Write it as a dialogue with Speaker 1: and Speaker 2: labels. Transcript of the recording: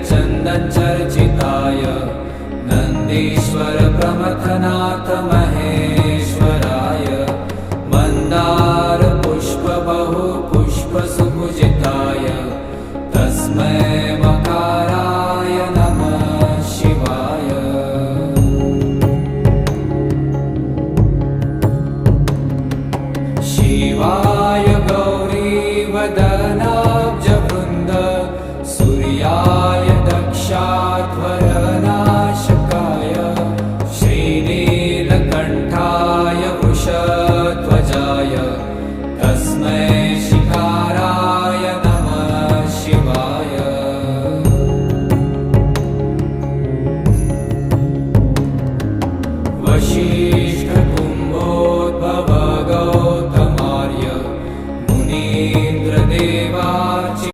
Speaker 1: चन्दनचर्चिताय नन्दीश्वर प्रमथनाथ महेश्वराय मन्दार पुष्प बहु पुष्प सुपूजिताय तस्मै मकाराय नमः शिवाय। शिवाय गौरीवदनाब्जवृन्द सूर्याय दक्षाध्वरनाशकाय श्रीनीलकण्ठाय वृषध्वजाय तस्मै शिकाराय नमः शिवाय। वशिष्ठ